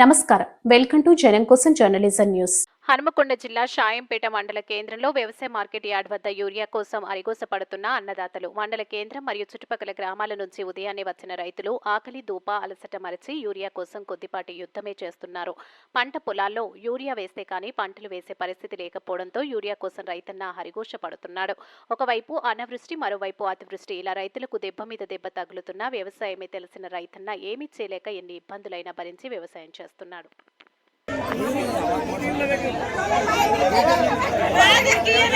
నమస్కారం. Welcome to జనం కోసం జర్నలిజం న్యూస్. హనుమకొండ జిల్లా షాయంపేట మండల కేంద్రంలో వ్యవసాయ మార్కెట్ యార్డ్ వద్ద యూరియా కోసం అరిగోసపడుతున్న అన్నదాతలు. మండల కేంద్రం మరియు చుట్టుపక్కల గ్రామాల నుంచి ఉదయాన్నే వచ్చిన రైతులు ఆకలి, దూప, అలసట మరిచి యూరియా కోసం కొద్దిపాటి యుద్ధమే చేస్తున్నారు. పంట పొలాల్లో యూరియా వేస్తే కానీ పంటలు వేసే పరిస్థితి లేకపోవడంతో యూరియా కోసం రైతన్న హరిఘోష పడుతున్నాడు. ఒకవైపు అనావృష్టి, మరోవైపు అతివృష్టి, ఇలా రైతులకు దెబ్బ మీద దెబ్బ తగులుతున్నా వ్యవసాయమే తెలిసిన రైతన్న ఏమీ చేయలేక ఎన్ని ఇబ్బందులైనా భరించి వ్యవసాయం చేస్తున్నాడు. రాజకీయ